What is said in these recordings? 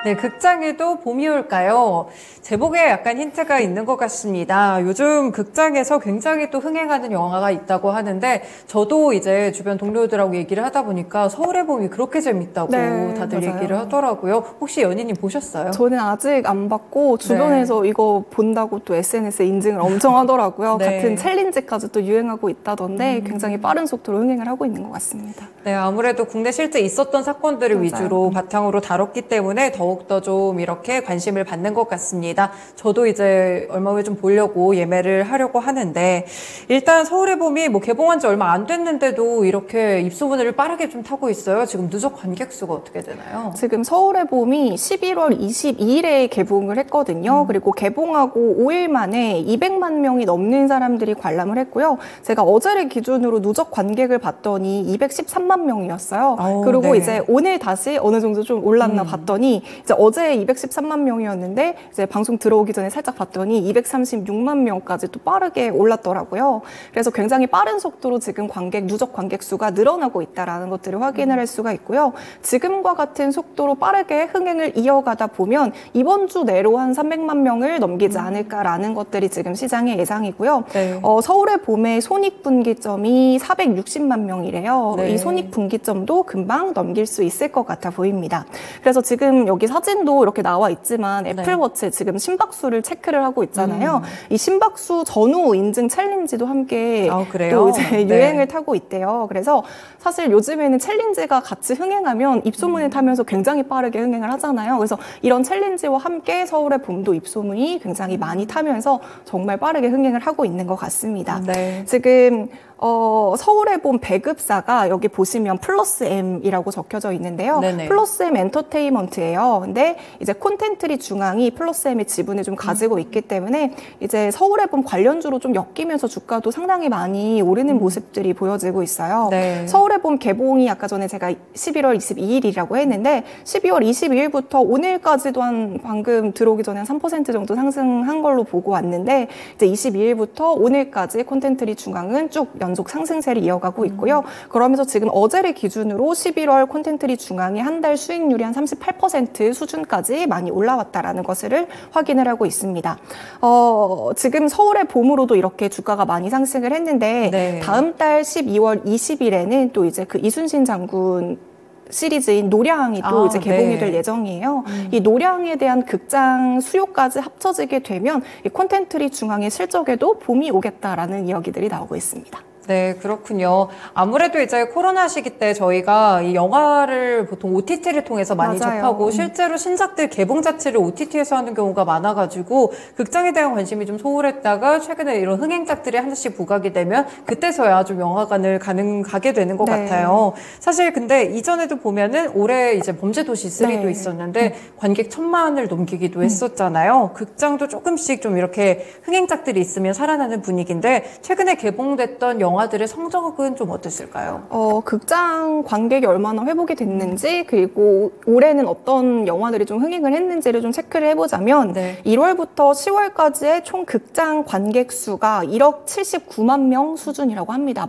네, 극장에도 봄이 올까요? 제목에 약간 힌트가 있는 것 같습니다. 요즘 극장에서 굉장히 또 흥행하는 영화가 있다고 하는데 저도 이제 주변 동료들하고 얘기를 하다 보니까 서울의 봄이 그렇게 재밌다고 네, 다들 맞아요. 얘기를 하더라고요. 혹시 연희님 보셨어요? 저는 아직 안 봤고 주변에서 이거 본다고 또 SNS에 인증을 엄청 하더라고요. 네. 같은 챌린지까지 또 유행하고 있다던데 굉장히 빠른 속도로 흥행을 하고 있는 것 같습니다. 네, 아무래도 국내 실제 있었던 사건들을 맞아요. 위주로 바탕으로 다뤘기 때문에 더욱더 좀 이렇게 관심을 받는 것 같습니다. 저도 이제 얼마 후에 좀 보려고 예매를 하려고 하는데 일단 서울의 봄이 뭐 개봉한 지 얼마 안 됐는데도 이렇게 입소문을 빠르게 좀 타고 있어요. 지금 누적 관객 수가 어떻게 되나요? 지금 서울의 봄이 11월 22일에 개봉을 했거든요. 그리고 개봉하고 5일 만에 200만 명이 넘는 사람들이 관람을 했고요. 제가 어제를 기준으로 누적 관객을 봤더니 213만 명이었어요. 그리고 네. 이제 오늘 다시 어느 정도 좀 올랐나 봤더니 이제 어제 213만 명이었는데 이제 방송 들어오기 전에 살짝 봤더니 236만 명까지 또 빠르게 올랐더라고요. 그래서 굉장히 빠른 속도로 지금 누적 관객 수가 늘어나고 있다라는 것들을 확인을 할 수가 있고요. 지금과 같은 속도로 빠르게 흥행을 이어가다 보면 이번 주 내로 한 300만 명을 넘기지 않을까라는 것들이 지금 시장의 예상이고요. 네. 서울의 봄의 손익분기점이 460만 명이래요. 네. 이 손익분기점도 금방 넘길 수 있을 것 같아 보입니다. 그래서 지금 여기 사진도 이렇게 나와 있지만 애플워치 지금 심박수를 체크를 하고 있잖아요. 이 심박수 전후 인증 챌린지도 함께 또 이제 유행을 타고 있대요. 그래서 사실 요즘에는 챌린지가 같이 흥행하면 입소문을 타면서 굉장히 빠르게 흥행을 하잖아요. 그래서 이런 챌린지와 함께 서울의 봄도 입소문이 굉장히 많이 타면서 정말 빠르게 흥행을 하고 있는 것 같습니다. 네. 지금 서울의 봄 배급사가 여기 보시면 플러스 M이라고 적혀져 있는데요. 네네. 플러스 M 엔터테인먼트예요. 근데 이제 콘텐츠리 중앙이 플러스 M의 지분을 좀 가지고 있기 때문에 이제 서울의 봄 관련주로 좀 엮이면서 주가도 상당히 많이 오르는 모습들이 보여지고 있어요. 네. 서울의 봄 개봉이 아까 전에 제가 11월 22일이라고 했는데 12월 22일부터 오늘까지도 한 방금 들어오기 전에 한 3% 정도 상승한 걸로 보고 왔는데 이제 22일부터 오늘까지 콘텐츠리 중앙은 쭉 연속 상승세를 이어가고 있고요. 그러면서 지금 어제를 기준으로 11월 콘텐츠리 중앙이 한 달 수익률이 한 38% 수준까지 많이 올라왔다라는 것을 확인을 하고 있습니다. 지금 서울의 봄으로도 이렇게 주가가 많이 상승을 했는데 다음 달 12월 20일에는 또 이제 그 이순신 장군 시리즈인 노량이 또 이제 개봉이 될 예정이에요. 이 노량에 대한 극장 수요까지 합쳐지게 되면 이 콘텐츠리 중앙의 실적에도 봄이 오겠다라는 이야기들이 나오고 있습니다. 네, 그렇군요. 아무래도 이제 코로나 시기 때 저희가 이 영화를 보통 OTT를 통해서 많이 접하고 실제로 신작들 개봉 자체를 OTT에서 하는 경우가 많아가지고 극장에 대한 관심이 좀 소홀했다가 최근에 이런 흥행작들이 하나씩 부각이 되면 그때서야 좀 영화관을 가게 되는 것 같아요. 사실 근데 이전에도 보면은 올해 이제 범죄도시 3도 있었는데 관객 1000만을 넘기기도 했었잖아요. 극장도 조금씩 좀 이렇게 흥행작들이 있으면 살아나는 분위기인데 최근에 개봉됐던 영화들의 성적은 좀 어땠을까요? 극장 관객이 얼마나 회복이 됐는지 그리고 올해는 어떤 영화들이 좀 흥행을 했는지를 좀 체크를 해보자면 1월부터 10월까지의 총 극장 관객 수가 1억 79만 명 수준이라고 합니다.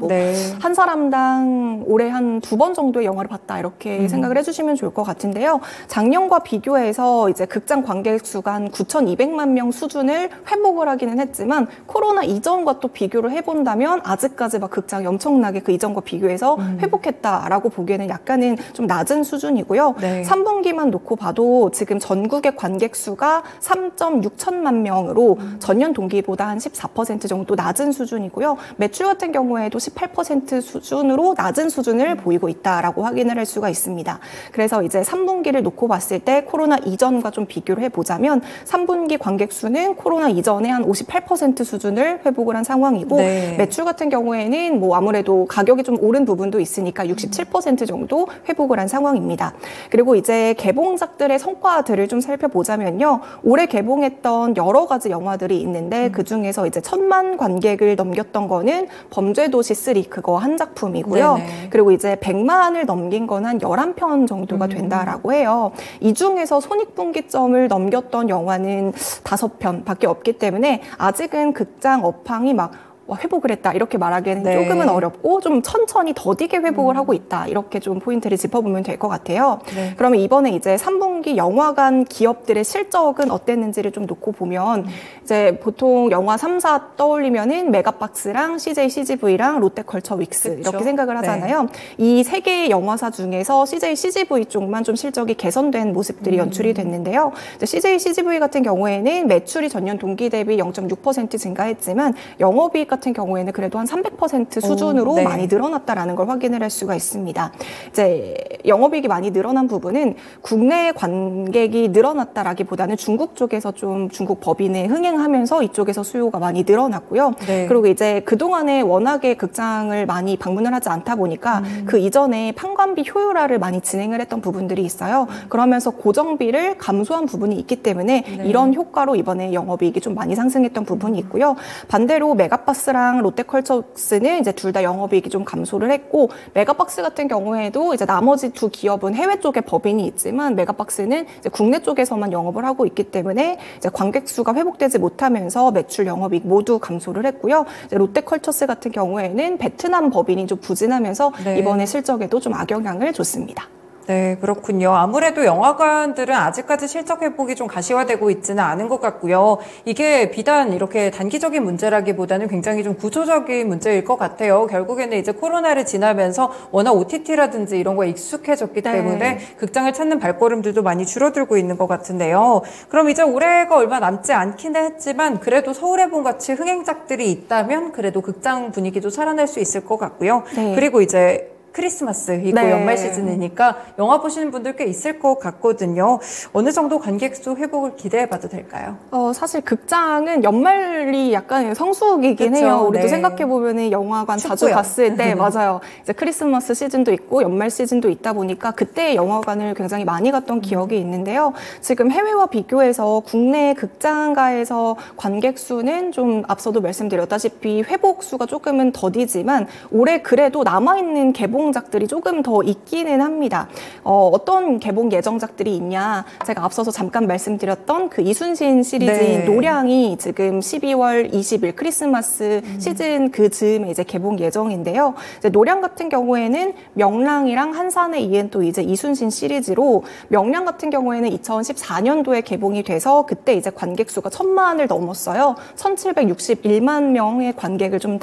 한 사람당 올해 한 2번 정도의 영화를 봤다 이렇게 생각을 해주시면 좋을 것 같은데요. 작년과 비교해서 이제 극장 관객 수가 한 9,200만 명 수준을 회복을 하기는 했지만 코로나 이전과 또 비교를 해본다면 아직까지 막 극장이 엄청나게 그 이전과 비교해서 회복했다라고 보기에는 약간은 좀 낮은 수준이고요. 3분기만 놓고 봐도 지금 전국의 관객 수가 3.6천만 명으로 전년 동기보다 한 14% 정도 낮은 수준이고요. 매출 같은 경우에도 18% 수준으로 낮은 수준을 보이고 있다라고 확인을 할 수가 있습니다. 그래서 이제 3분기를 놓고 봤을 때 코로나 이전과 좀 비교를 해보자면 3분기 관객 수는 코로나 이전에 한 58% 수준을 회복을 한 상황이고 매출 같은 경우에는 뭐 아무래도 가격이 좀 오른 부분도 있으니까 67% 정도 회복을 한 상황입니다. 그리고 이제 개봉작들의 성과들을 좀 살펴보자면요. 올해 개봉했던 여러 가지 영화들이 있는데 그중에서 이제 1000만 관객을 넘겼던 거는 범죄도시 3 그거 한 작품이고요. 그리고 이제 100만을 넘긴 건 한 11편 정도가 된다라고 해요. 이 중에서 손익분기점을 넘겼던 영화는 5편밖에 없기 때문에 아직은 극장 업황이 막 회복을 했다 이렇게 말하기에는 네. 조금은 어렵고 좀 천천히 더디게 회복을 하고 있다 이렇게 좀 포인트를 짚어보면 될 것 같아요. 네. 그러면 이번에 이제 3분기 영화관 기업들의 실적은 어땠는지를 좀 놓고 보면 이제 보통 영화 3사 떠올리면은 메가박스랑 CJ CGV랑 롯데컬처 윅스 그쵸? 이렇게 생각을 하잖아요. 네. 이 세 개의 영화사 중에서 CJ CGV 쪽만 좀 실적이 개선된 모습들이 연출이 됐는데요. 이제 CJ CGV 같은 경우에는 매출이 전년 동기 대비 0.6% 증가했지만 영업이익 같은 경우에는 그래도 한 300% 수준으로 네. 많이 늘어났다라는 걸 확인을 할 수가 있습니다. 이제 영업이익이 많이 늘어난 부분은 국내 관객이 늘어났다라기보다는 중국 쪽에서 좀 중국 법인에 흥행하면서 이쪽에서 수요가 많이 늘어났고요. 네. 그리고 이제 그동안에 워낙에 극장을 많이 방문을 하지 않다 보니까 그 이전에 판관비 효율화를 많이 진행을 했던 부분들이 있어요. 그러면서 고정비를 감소한 부분이 있기 때문에 네. 이런 효과로 이번에 영업이익이 좀 많이 상승했던 부분이 있고요. 반대로 메가박스랑 롯데컬처스는 이제 둘 다 영업이익이 좀 감소를 했고 메가박스 같은 경우에도 이제 나머지 두 기업은 해외 쪽에 법인이 있지만 메가박스는 이제 국내 쪽에서만 영업을 하고 있기 때문에 이제 관객 수가 회복되지 못하면서 매출 영업이익 모두 감소를 했고요. 이제 롯데컬처스 같은 경우에는 베트남 법인이 좀 부진하면서 네. 이번에 실적에도 좀 악영향을 줬습니다. 네, 그렇군요. 아무래도 영화관들은 아직까지 실적 회복이 좀 가시화되고 있지는 않은 것 같고요. 이게 비단 이렇게 단기적인 문제라기보다는 굉장히 좀 구조적인 문제일 것 같아요. 결국에는 이제 코로나를 지나면서 워낙 OTT라든지 이런 거에 익숙해졌기 때문에 극장을 찾는 발걸음들도 많이 줄어들고 있는 것 같은데요. 그럼 이제 올해가 얼마 남지 않기는 했지만 그래도 서울의 봄 같이 흥행작들이 있다면 그래도 극장 분위기도 살아날 수 있을 것 같고요. 네. 그리고 이제 크리스마스 있고 네. 연말 시즌이니까 영화 보시는 분들 꽤 있을 것 같거든요. 어느 정도 관객 수 회복을 기대해봐도 될까요? 사실 극장은 연말이 약간 성수기긴 그쵸, 해요. 우리도 네. 생각해보면 영화관 자주 춥고요. 갔을 때 맞아요. 이제 크리스마스 시즌도 있고 연말 시즌도 있다 보니까 그때 영화관을 굉장히 많이 갔던 기억이 있는데요. 지금 해외와 비교해서 국내 극장가에서 관객 수는 좀 앞서도 말씀드렸다시피 회복 수가 조금은 더디지만 올해 그래도 남아있는 개봉작들이 조금 더 있기는 합니다. 어떤 개봉 예정작들이 있냐? 제가 앞서서 잠깐 말씀드렸던 그 이순신 시리즈인 네. 노량이 지금 12월 20일 크리스마스 시즌 그 즈음에 이제 개봉 예정인데요. 이제 노량 같은 경우에는 명랑이랑 한산에 이은 또 이제 이순신 시리즈로 명랑 같은 경우에는 2014년도에 개봉이 돼서 그때 이제 관객 수가 1000만을 넘었어요. 1761만 명의 관객을 좀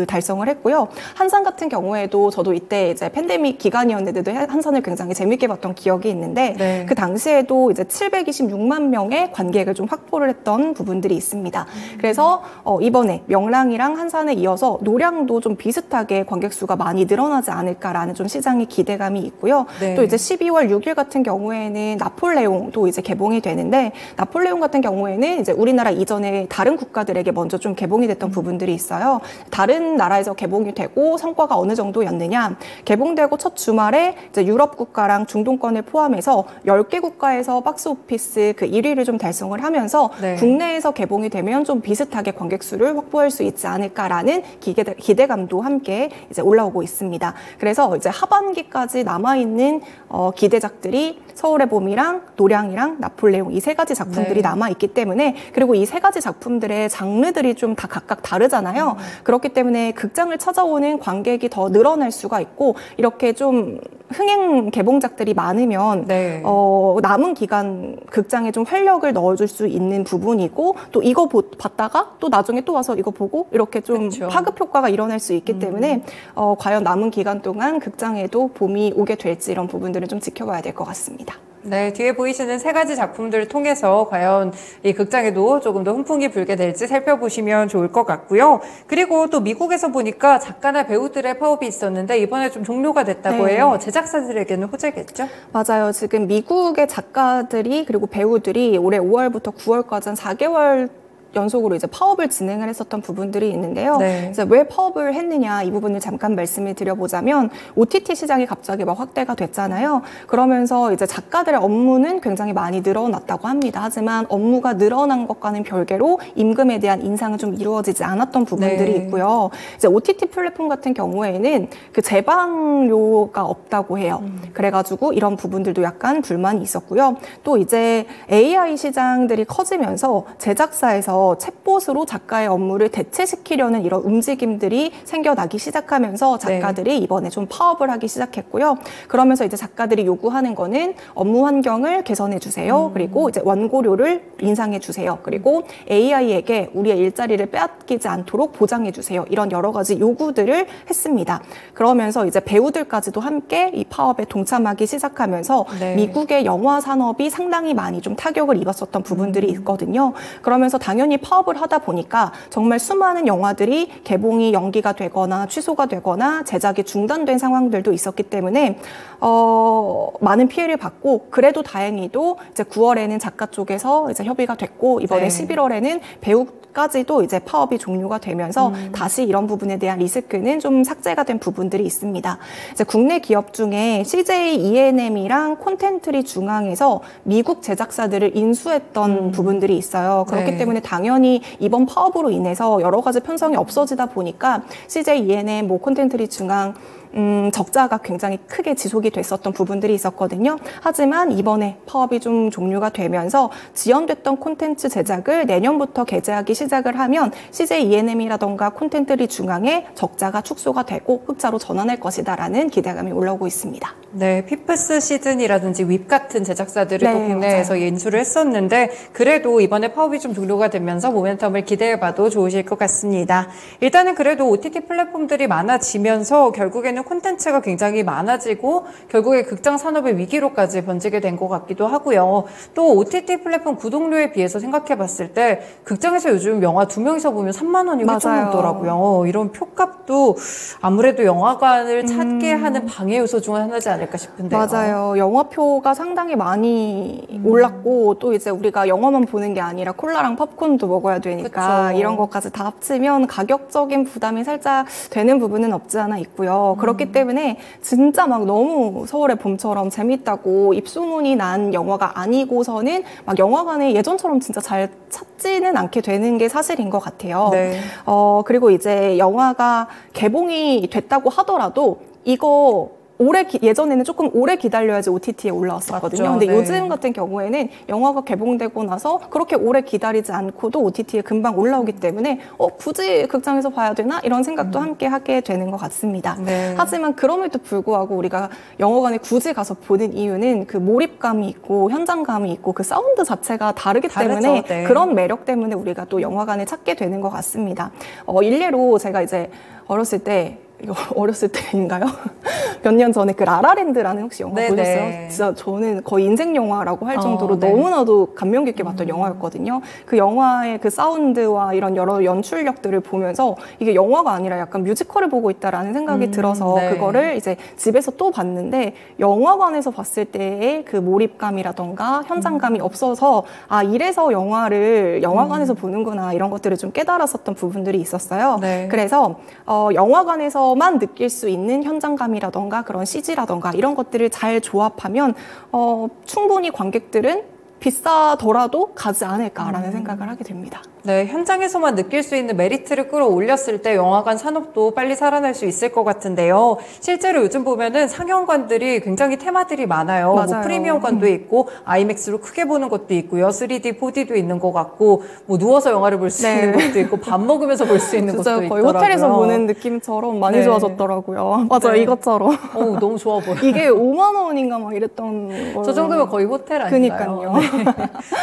달성을 했고요. 한산 같은 경우에도 저도 이때 이제 팬데믹 기간이었는데도 한산을 굉장히 재밌게 봤던 기억이 있는데 네. 그 당시에도 이제 726만 명의 관객을 좀 확보를 했던 부분들이 있습니다. 그래서 이번에 명랑이랑 한산에 이어서 노량도 좀 비슷하게 관객 수가 많이 늘어나지 않을까라는 좀 시장의 기대감이 있고요. 네. 또 이제 12월 6일 같은 경우에는 나폴레옹도 이제 개봉이 되는데 나폴레옹 같은 경우에는 이제 우리나라 이전에 다른 국가들에게 먼저 좀 개봉이 됐던 부분들이 있어요. 다른 나라에서 개봉이 되고 성과가 어느 정도였느냐? 개봉되고 첫 주말에 이제 유럽 국가랑 중동권을 포함해서 10개 국가에서 박스오피스 그 1위를 좀 달성을 하면서 네. 국내에서 개봉이 되면 좀 비슷하게 관객 수를 확보할 수 있지 않을까라는 기대감도 함께 이제 올라오고 있습니다. 그래서 이제 하반기까지 남아있는 기대작들이 서울의 봄이랑 노량이랑 나폴레옹 이 세 가지 작품들이 네. 남아있기 때문에 그리고 이 세 가지 작품들의 장르들이 좀 다 각각 다르잖아요. 그렇기 때문에 극장을 찾아오는 관객이 더 늘어날 수가 있고 이렇게 좀 흥행 개봉작들이 많으면 네. 남은 기간 극장에 좀 활력을 넣어줄 수 있는 부분이고 또 이거 봤다가 또 나중에 또 와서 이거 보고 이렇게 좀 그쵸. 파급 효과가 일어날 수 있기 때문에 과연 남은 기간 동안 극장에도 봄이 오게 될지 이런 부분들은 좀 지켜봐야 될 것 같습니다. 네, 뒤에 보이시는 세 가지 작품들을 통해서 과연 이 극장에도 조금 더 훈풍이 불게 될지 살펴보시면 좋을 것 같고요. 그리고 또 미국에서 보니까 작가나 배우들의 파업이 있었는데 이번에 좀 종료가 됐다고 네. 해요. 제작사들에게는 호재겠죠? 맞아요. 지금 미국의 작가들이 그리고 배우들이 올해 5월부터 9월까지 한 4개월 연속으로 이제 파업을 진행을 했었던 부분들이 있는데요. 네. 이제 왜 파업을 했느냐 이 부분을 잠깐 말씀을 드려보자면 OTT 시장이 갑자기 막 확대가 됐잖아요. 그러면서 이제 작가들의 업무는 굉장히 많이 늘어났다고 합니다. 하지만 업무가 늘어난 것과는 별개로 임금에 대한 인상은 좀 이루어지지 않았던 부분들이 네. 있고요. 이제 OTT 플랫폼 같은 경우에는 그 제방료가 없다고 해요. 그래가지고 이런 부분들도 약간 불만이 있었고요. 또 이제 AI 시장들이 커지면서 제작사에서 통해서 챗봇으로 작가의 업무를 대체시키려는 이런 움직임들이 생겨나기 시작하면서 작가들이 이번에 좀 파업을 하기 시작했고요. 그러면서 이제 작가들이 요구하는 거는 업무 환경을 개선해 주세요. 그리고 이제 원고료를 인상해 주세요. 그리고 AI에게 우리의 일자리를 빼앗기지 않도록 보장해 주세요. 이런 여러 가지 요구들을 했습니다. 그러면서 이제 배우들까지도 함께 이 파업에 동참하기 시작하면서 미국의 영화 산업이 상당히 많이 좀 타격을 입었었던 부분들이 있거든요. 그러면서 당연히 파업을 하다 보니까 정말 수많은 영화들이 개봉이 연기가 되거나 취소가 되거나 제작이 중단된 상황들도 있었기 때문에 많은 피해를 받고, 그래도 다행히도 이제 9월에는 작가 쪽에서 이제 협의가 됐고, 이번에 11월에는 배우까지도 이제 파업이 종료가 되면서 다시 이런 부분에 대한 리스크는 좀 삭제가 된 부분들이 있습니다. 이제 국내 기업 중에 CJ E&M이랑 콘텐트리 중앙에서 미국 제작사들을 인수했던 부분들이 있어요. 그렇기 때문에 당연히 이번 파업으로 인해서 여러 가지 편성이 없어지다 보니까 CJ E&M, 콘텐트리 중앙 적자가 굉장히 크게 지속이 됐었던 부분들이 있었거든요. 하지만 이번에 파업이 좀 종료가 되면서 지연됐던 콘텐츠 제작을 내년부터 개재하기 시작을 하면 CJ E&M이라던가 콘텐트리 중앙의 적자가 축소가 되고 흑자로 전환할 것이다라는 기대감이 올라오고 있습니다. 네, 피프스 시즌이라든지 윕 같은 제작사들이 또 국내에서 인수를 했었는데, 그래도 이번에 파업이 좀 종료가 되면서 모멘텀을 기대해봐도 좋으실 것 같습니다. 일단은 그래도 OTT 플랫폼들이 많아지면서 결국에는 콘텐츠가 굉장히 많아지고 결국에 극장 산업의 위기로까지 번지게 된 것 같기도 하고요. 또 OTT 플랫폼 구독료에 비해서 생각해봤을 때 극장에서 요즘 영화 2명이서 보면 3만 원이 훌쩍 넘더라고요. 이런 표값도 아무래도 영화관을 찾게 하는 방해 요소 중 하나지 않을까 싶은데요. 맞아요. 영화표가 상당히 많이 올랐고, 또 이제 우리가 영화만 보는 게 아니라 콜라랑 팝콘도 먹어야 되니까 그쵸. 이런 것까지 다 합치면 가격적인 부담이 살짝 되는 부분은 없지 않아 있고요. 그렇기 때문에 진짜 막 너무 서울의 봄처럼 재밌다고 입소문이 난 영화가 아니고서는 막 영화관에 예전처럼 진짜 잘 찾지는 않게 되는 게 사실인 것 같아요. 그리고 이제 영화가 개봉이 됐다고 하더라도 이거 예전에는 조금 오래 기다려야지 OTT에 올라왔었거든요. 맞죠. 근데 요즘 같은 경우에는 영화가 개봉되고 나서 그렇게 오래 기다리지 않고도 OTT에 금방 올라오기 때문에 굳이 극장에서 봐야 되나? 이런 생각도 함께 하게 되는 것 같습니다. 하지만 그럼에도 불구하고 우리가 영화관에 굳이 가서 보는 이유는 그 몰입감이 있고 현장감이 있고 그 사운드 자체가 다르기 때문에 그런 매력 때문에 우리가 또 영화관을 찾게 되는 것 같습니다. 일례로 제가 이제 어렸을 때인가요? 몇 년 전에 그 라라랜드라는 혹시 영화 보셨어요? 진짜 저는 거의 인생 영화라고 할 정도로 너무나도 감명 깊게 봤던 영화였거든요. 그 영화의 그 사운드와 이런 여러 연출력들을 보면서 이게 영화가 아니라 약간 뮤지컬을 보고 있다라는 생각이 들어서 그거를 이제 집에서 또 봤는데, 영화관에서 봤을 때의 그 몰입감이라던가 현장감이 없어서 이래서 영화를 영화관에서 보는구나, 이런 것들을 좀 깨달았었던 부분들이 있었어요. 그래서 영화관에서만 느낄 수 있는 현장감이라던가 그런 CG라던가 이런 것들을 잘 조합하면 충분히 관객들은 비싸더라도 가지 않을까라는 생각을 하게 됩니다. 네, 현장에서만 느낄 수 있는 메리트를 끌어올렸을 때 영화관 산업도 빨리 살아날 수 있을 것 같은데요. 실제로 요즘 보면은 상영관들이 굉장히 테마들이 많아요. 뭐 프리미엄관도 있고 아이맥스로 크게 보는 것도 있고요. 3D, 4D도 있는 것 같고, 뭐 누워서 영화를 볼 수 있는 것도 있고, 밥 먹으면서 볼 수 있는 것도 거의 있더라고요. 호텔에서 보는 느낌처럼 많이 좋아졌더라고요. 맞아요, 이것처럼. 너무 좋아 보여요. 이게 5만 원인가 막 이랬던 거. 저 정도면 거의 호텔 아닌가요? 그니까요.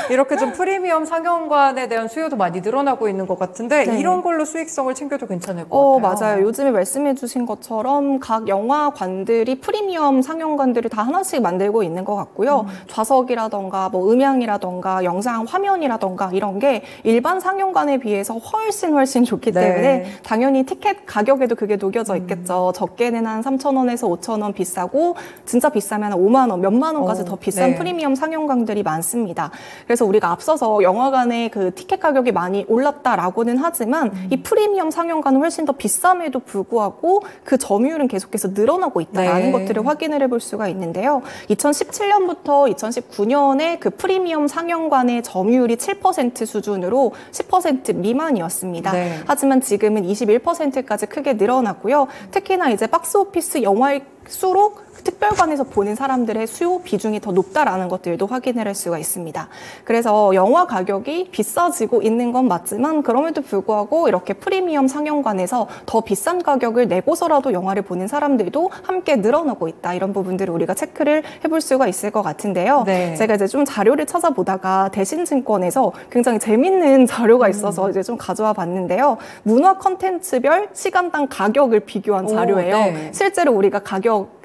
이렇게 좀 프리미엄 상영관에 대한 수요도 많이 늘어나고 있는 것 같은데 이런 걸로 수익성을 챙겨도 괜찮을 것 같아요. 맞아요. 요즘에 말씀해 주신 것처럼 각 영화관들이 프리미엄 상영관들을 다 하나씩 만들고 있는 것 같고요. 좌석이라던가 뭐 음향이라던가 영상 화면이라던가 이런 게 일반 상영관에 비해서 훨씬 좋기 때문에 당연히 티켓 가격에도 그게 녹여져 있겠죠. 적게는 한 3,000원에서 5,000원 비싸고 진짜 비싸면 5만 원, 몇만 원까지 더 비싼 프리미엄 상영관들이 많습니다. 그래서 우리가 앞서서 영화관의 그 티켓 가격이 많이 올랐다라고는 하지만 이 프리미엄 상영관은 훨씬 더 비쌈에도 불구하고 그 점유율은 계속해서 늘어나고 있다라는 것들을 확인을 해볼 수가 있는데요. 2017년부터 2019년에 그 프리미엄 상영관의 점유율이 7% 수준으로 10% 미만이었습니다. 하지만 지금은 21%까지 크게 늘어났고요. 특히나 이제 박스오피스 영화의 수로 특별관에서 보는 사람들의 수요 비중이 더 높다라는 것들도 확인을 할 수가 있습니다. 그래서 영화 가격이 비싸지고 있는 건 맞지만 그럼에도 불구하고 이렇게 프리미엄 상영관에서 더 비싼 가격을 내고서라도 영화를 보는 사람들도 함께 늘어나고 있다. 이런 부분들을 우리가 체크를 해볼 수가 있을 것 같은데요. 네. 제가 이제 좀 자료를 찾아보다가 대신증권에서 굉장히 재밌는 자료가 있어서 이제 좀 가져와 봤는데요. 문화 컨텐츠별 시간당 가격을 비교한 자료예요. 네. 실제로 우리가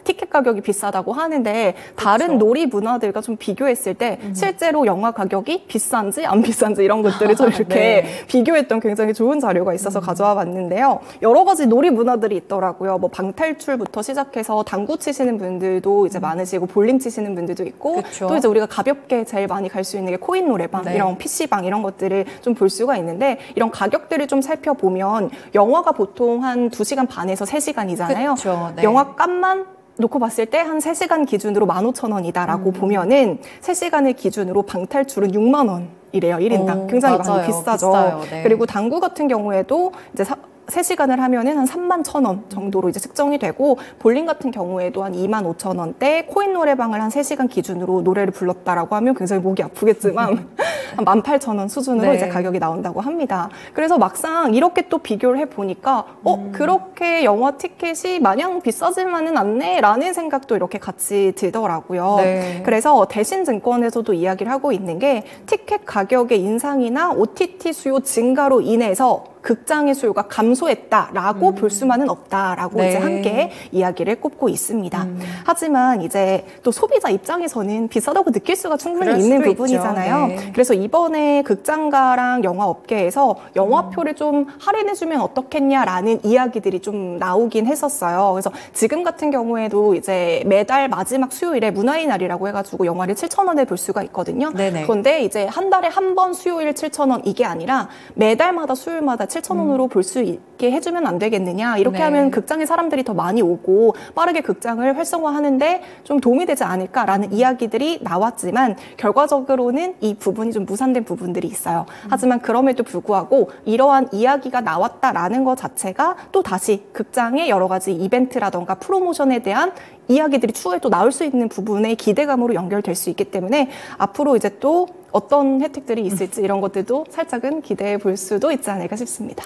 티켓 가격이 비싸다고 하는데 다른 그렇죠. 놀이 문화들과 좀 비교했을 때 실제로 영화 가격이 비싼지 안 비싼지 이런 것들을 좀 이렇게 네. 비교했던 굉장히 좋은 자료가 있어서 가져와 봤는데요. 여러 가지 놀이 문화들이 있더라고요. 뭐 방탈출부터 시작해서 당구 치시는 분들도 이제 많으시고 볼링 치시는 분들도 있고 그렇죠. 또 이제 우리가 가볍게 제일 많이 갈 수 있는 게 코인 노래방 네. 이런 PC방 이런 것들을 좀 볼 수가 있는데 이런 가격들을 좀 살펴보면 영화가 보통 한 2시간 반에서 3시간이잖아요. 그렇죠. 네. 영화 값만 놓고 봤을 때 한 3시간 기준으로 15,000원이다라고 보면은 3시간을 기준으로 방탈출은 6만 원이래요. 1인당. 굉장히 맞아요. 많이 비싸죠. 네. 그리고 당구 같은 경우에도 이제 3시간을 하면은 한 31,000원 정도로 이제 측정이 되고 볼링 같은 경우에도 한 25,000원대 코인 노래방을 한 3시간 기준으로 노래를 불렀다라고 하면 굉장히 목이 아프겠지만 한 18,000원 수준으로 네. 이제 가격이 나온다고 합니다. 그래서 막상 이렇게 또 비교를 해보니까 그렇게 영화 티켓이 마냥 비싸지만은 않네 라는 생각도 이렇게 같이 들더라고요. 네. 그래서 대신증권에서도 이야기를 하고 있는 게 티켓 가격의 인상이나 OTT 수요 증가로 인해서 극장의 수요가 감소했다라고 볼 수만은 없다라고 네. 이제 함께 이야기를 꼽고 있습니다. 하지만 이제 또 소비자 입장에서는 비싸다고 느낄 수가 충분히 있는 부분이잖아요. 네. 그래서 이번에 극장가랑 영화 업계에서 영화표를 좀 할인해주면 어떻겠냐라는 이야기들이 좀 나오긴 했었어요. 그래서 지금 같은 경우에도 이제 매달 마지막 수요일에 문화의 날이라고 해가지고 영화를 7,000원에 볼 수가 있거든요. 네네. 그런데 이제 한 달에 한 번 수요일 7,000원 이게 아니라 매달마다 수요일마다 7,000원으로 볼 수 있게 해주면 안 되겠느냐. 이렇게 네. 하면 극장에 사람들이 더 많이 오고 빠르게 극장을 활성화하는데 좀 도움이 되지 않을까라는 이야기들이 나왔지만 결과적으로는 이 부분이 좀 무산된 부분들이 있어요. 하지만 그럼에도 불구하고 이러한 이야기가 나왔다라는 것 자체가 또 다시 극장의 여러 가지 이벤트라던가 프로모션에 대한 이야기들이 추후에 또 나올 수 있는 부분의 기대감으로 연결될 수 있기 때문에 앞으로 이제 또 어떤 혜택들이 있을지 이런 것들도 살짝은 기대해 볼 수도 있지 않을까 싶습니다.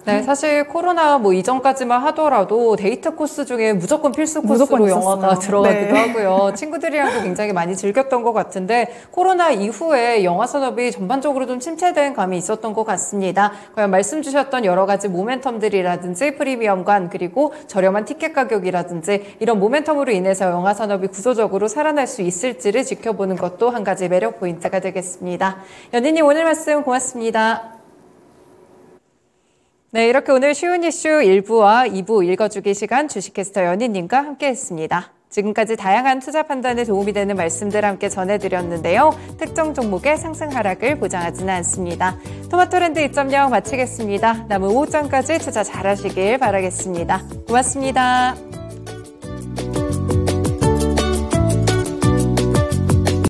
네, 사실 코로나 뭐 이전까지만 하더라도 데이트 코스 중에 무조건 필수 코스로 영화가 들어가기도 네. 하고요. 친구들이랑도 굉장히 많이 즐겼던 것 같은데 코로나 이후에 영화 산업이 전반적으로 좀 침체된 감이 있었던 것 같습니다. 과연 말씀 주셨던 여러 가지 모멘텀들이라든지 프리미엄관 그리고 저렴한 티켓 가격이라든지 이런 모멘텀으로 인해서 영화 산업이 구조적으로 살아날 수 있을지를 지켜보는 것도 한 가지 매력 포인트가 되겠습니다. 연희님 오늘 말씀 고맙습니다. 네, 이렇게 오늘 쉬운 이슈 1부와 2부 읽어주기 시간 주식캐스터 연희님과 함께했습니다. 지금까지 다양한 투자 판단에 도움이 되는 말씀들 함께 전해드렸는데요. 특정 종목의 상승 하락을 보장하지는 않습니다. 토마토랜드 2.0 마치겠습니다. 남은 오후장까지 투자 잘하시길 바라겠습니다. 고맙습니다.